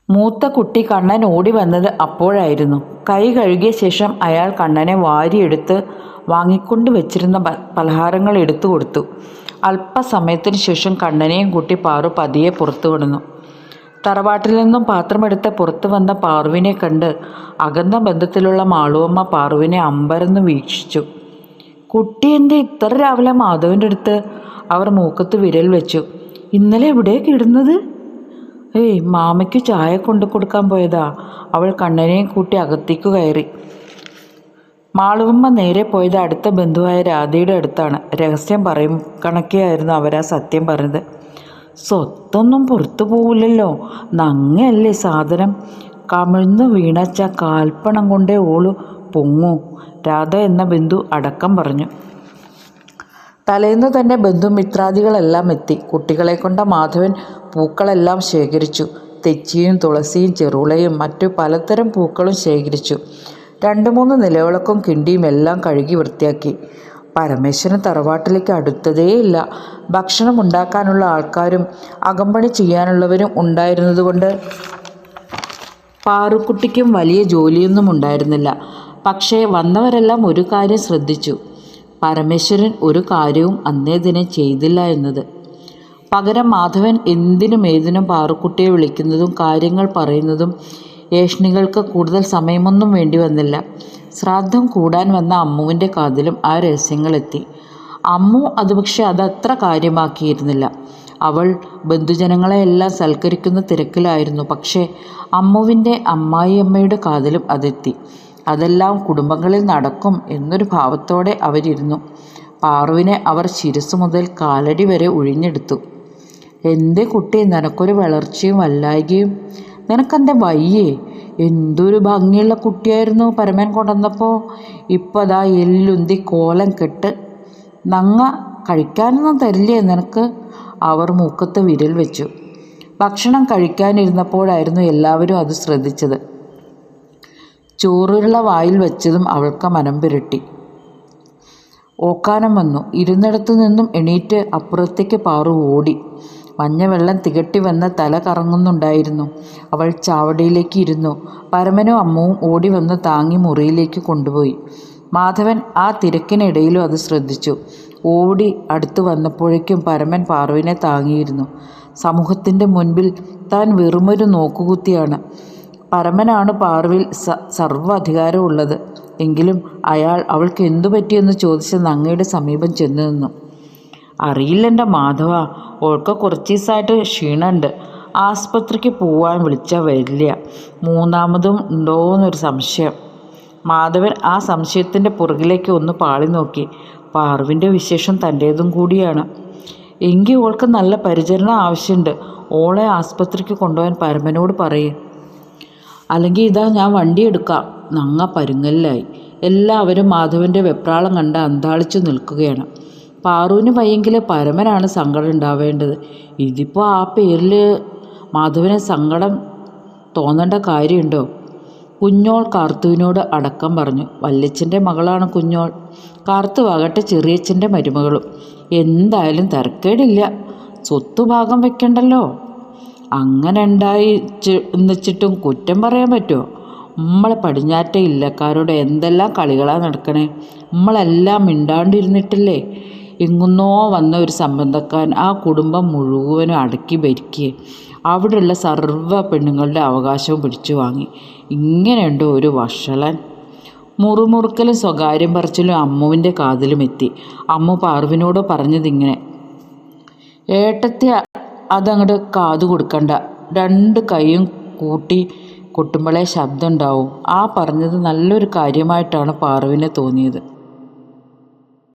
മൂത്ത കുട്ടി കണ്ണൻ ഓടി വന്നത് അപ്പോഴായിരുന്നു. കൈ കഴുകിയ ശേഷം അയാൾ കണ്ണനെ വാരിയെടുത്ത് വാങ്ങിക്കൊണ്ട് വെച്ചിരുന്ന പലഹാരങ്ങൾ എടുത്തു കൊടുത്തു. അല്പസമയത്തിന് ശേഷം കണ്ണനെയും കൂട്ടി പാറു പതിയെ പുറത്തു കിടന്നു. തറവാട്ടിൽ നിന്നും പാത്രമെടുത്ത് പുറത്തു വന്ന പാറുവിനെ കണ്ട് അകന്ന ബന്ധത്തിലുള്ള മാളുവമ്മ പാറുവിനെ അമ്പരന്ന് വീക്ഷിച്ചു. കുട്ടി എൻ്റെ ഇത്ര രാവിലെ മാധവൻ്റെ അടുത്ത്? അവർ മൂക്കത്ത് വിരൽ വെച്ചു. ഇന്നലെ എവിടെയാണ് കിടന്നത്? ഏയ്, മാമയ്ക്ക് ചായ കൊണ്ടു കൊടുക്കാൻ പോയതാ. അവൾ കണ്ണനെയും കൂട്ടി അകത്തേക്ക് കയറി. മാളുവമ്മ നേരെ പോയത് അടുത്ത ബന്ധുവായ രാധയുടെ അടുത്താണ്. രഹസ്യം പറയും കണക്കെയായിരുന്നു അവരാ സത്യം പറഞ്ഞത്. സ്വത്തൊന്നും പുറത്തു പോവില്ലല്ലോ, നങ്ങയല്ലേ സാധനം. കമിഴ്ന്നു വീണച്ച കാൽപ്പണം കൊണ്ടേ ഓളു പൊങ്ങൂ, രാധ എന്ന ബന്ധു അടക്കം പറഞ്ഞു. തലേന്നു തന്നെ ബന്ധുമിത്രാദികളെല്ലാം എത്തി. കുട്ടികളെ കൊണ്ട മാധവൻ പൂക്കളെല്ലാം ശേഖരിച്ചു. തെച്ചിയും തുളസിയും ചെറുളയും മറ്റു പലതരം പൂക്കളും ശേഖരിച്ചു. 2-3 നിലവിളക്കും കിണ്ടിയും എല്ലാം കഴുകി വൃത്തിയാക്കി. പരമേശ്വരൻ തറവാട്ടിലേക്ക് അടുത്തതേയില്ല. ഭക്ഷണം ഉണ്ടാക്കാനുള്ള ആൾക്കാരും അകമ്പണി ചെയ്യാനുള്ളവരും ഉണ്ടായിരുന്നതുകൊണ്ട് പാറുക്കുട്ടിക്കും വലിയ ജോലിയൊന്നും ഉണ്ടായിരുന്നില്ല. പക്ഷേ വന്നവരെല്ലാം ഒരു കാര്യം ശ്രദ്ധിച്ചു. പരമേശ്വരൻ ഒരു കാര്യവും അന്നേ ദിനം ചെയ്തില്ല എന്നത്. പകരം മാധവൻ എന്തിനും ഏതിനും പാറുക്കുട്ടിയെ വിളിക്കുന്നതും കാര്യങ്ങൾ പറയുന്നതും ഏഷ്ണികൾക്ക് കൂടുതൽ സമയമൊന്നും വേണ്ടി വന്നില്ല. ശ്രാദ്ധം കൂടാൻ വന്ന അമ്മുവിൻ്റെ കാതിലും ആ രഹസ്യങ്ങളെത്തി. അമ്മു അത് പക്ഷെ അതത്ര കാര്യമാക്കിയിരുന്നില്ല. അവൾ ബന്ധുജനങ്ങളെയെല്ലാം സൽക്കരിക്കുന്ന തിരക്കിലായിരുന്നു. പക്ഷേ അമ്മുവിൻ്റെ അമ്മായിയമ്മയുടെ കാതിലും അതെത്തി. അതെല്ലാം കുടുംബങ്ങളിൽ നടക്കും എന്നൊരു ഭാവത്തോടെ അവരിരുന്നു. പാറുവിനെ അവർ ശിരസ് മുതൽ കാലടി വരെ ഒഴിഞ്ഞെടുത്തു. എന്തേ കുട്ടി, നിനക്കൊരു വളർച്ചയും വല്ലായികയും? നിനക്കെന്താ വയ്യേ? എന്തൊരു ഭംഗിയുള്ള കുട്ടിയായിരുന്നു പരമൻ കൊണ്ടുവന്നപ്പോൾ. ഇപ്പോൾ അതാ എല്ലുന്തി കോലം കെട്ട്. നങ്ങ കഴിക്കാനൊന്നും തരില്ലേ നിനക്ക്? അവർ മൂക്കത്ത് വിരൽ വെച്ചു. ഭക്ഷണം കഴിക്കാനിരുന്നപ്പോഴായിരുന്നു എല്ലാവരും അത് ശ്രദ്ധിച്ചത്. ചോറുരുള വായിൽ വെച്ചതും അവൾക്ക് മനം പുരട്ടി. ഓക്കാനം വന്നു. ഇരുന്നിടത്തു നിന്നും എണീറ്റ് അപ്പുറത്തേക്ക് പാറു ഓടി. മഞ്ഞവെള്ളം തികട്ടി വന്ന് തല കറങ്ങുന്നുണ്ടായിരുന്നു. അവൾ ചാവടിയിലേക്ക് ഇരുന്നു. പരമനും അമ്മുവും ഓടി വന്ന് താങ്ങി മുറിയിലേക്ക് കൊണ്ടുപോയി. മാധവൻ ആ തിരക്കിനിടയിലും അത് ശ്രദ്ധിച്ചു. ഓടി അടുത്ത് വന്നപ്പോഴേക്കും പരമൻ പാറുവിനെ താങ്ങിയിരുന്നു. സമൂഹത്തിൻ്റെ മുൻപിൽ താൻ വെറുമൊരു നോക്കുകുത്തിയാണ്. പരമനാണ് പാറുവിൽ സർവ്വ അധികാരവും ഉള്ളത്. എങ്കിലും അയാൾ അവൾക്ക് എന്തു പറ്റിയെന്ന് ചോദിച്ച് നങ്ങയുടെ സമീപം ചെന്നു നിന്നു. അറിയില്ലെൻ്റെ മാധവ, ഓൾക്ക് കുറച്ച് ദിവസമായിട്ട് ക്ഷീണമുണ്ട്. ആസ്പത്രിക്ക് പോവാൻ വിളിച്ചാൽ വരില്ല. മൂന്നാമതും ഉണ്ടോയെന്നൊരു സംശയം. മാധവൻ ആ സംശയത്തിൻ്റെ പുറകിലേക്ക് ഒന്ന് പാളി നോക്കി. പാറുവിൻ്റെ വിശേഷം തൻ്റേതും കൂടിയാണ്. എങ്കിൽ ഓൾക്ക് നല്ല പരിചരണം ആവശ്യമുണ്ട്. ഓളെ ആസ്പത്രിക്ക് കൊണ്ടുപോകാൻ പരമനോട് പറയേ. അല്ലെങ്കിൽ ഇതാ ഞാൻ വണ്ടി എടുക്കാം. നങ്ങ പരുങ്ങലിലായി. എല്ലാവരും മാധവൻ്റെ വെപ്രാളം കണ്ട് അന്താളിച്ചു നിൽക്കുകയാണ്. പാറുവിന് വയ്യെങ്കിൽ പരമനാണ് സങ്കടം ഉണ്ടാവേണ്ടത്. ഇതിപ്പോൾ ആ പേരിൽ മാധവന് സങ്കടം തോന്നേണ്ട കാര്യമുണ്ടോ? കുഞ്ഞോൾ കാർത്തുവിനോട് അടക്കം പറഞ്ഞു. വല്യച്ഛൻ്റെ മകളാണ് കുഞ്ഞോൾ. കാർത്തുവാകട്ടെ ചെറിയച്ഛൻ്റെ മരുമകളും. എന്തായാലും തരക്കേടില്ല. സ്വത്ത് ഭാഗം വെക്കണ്ടല്ലോ. അങ്ങനെ ഉണ്ടായി എന്നുവെച്ചിട്ടും കുറ്റം പറയാൻ പറ്റുമോ? നമ്മളെ പടിഞ്ഞാറ്റ ഇല്ലക്കാരോട് എന്തെല്ലാം കളികളാണ് നടക്കണേ. നമ്മളെല്ലാം മിണ്ടാണ്ടിരുന്നിട്ടില്ലേ? എങ്ങുന്നോ വന്ന ഒരു സംബന്ധക്കാരൻ ആ കുടുംബം മുഴുവനും അടക്കി ഭരിക്കുകയെ അവിടെയുള്ള സർവ്വ പെണ്ണുങ്ങളുടെ അവകാശവും പിടിച്ചു വാങ്ങി. ഇങ്ങനെയുണ്ടോ ഒരു വഷളൻ? മുറുമുറുക്കലും സ്വകാര്യം പറച്ചിലും അമ്മുവിൻ്റെ കാതിലും എത്തി. അമ്മു പാറുവിനോട് പറഞ്ഞതിങ്ങനെ: ഏട്ടത്തെ അതങ്ങോട്ട് കാതു കൊടുക്കണ്ട. 2 കൈയും കൂട്ടി കൊട്ടുമ്പോഴേ ശബ്ദം ഉണ്ടാവും. ആ പറഞ്ഞത് നല്ലൊരു കാര്യമായിട്ടാണ് പാറുവിന് തോന്നിയത്.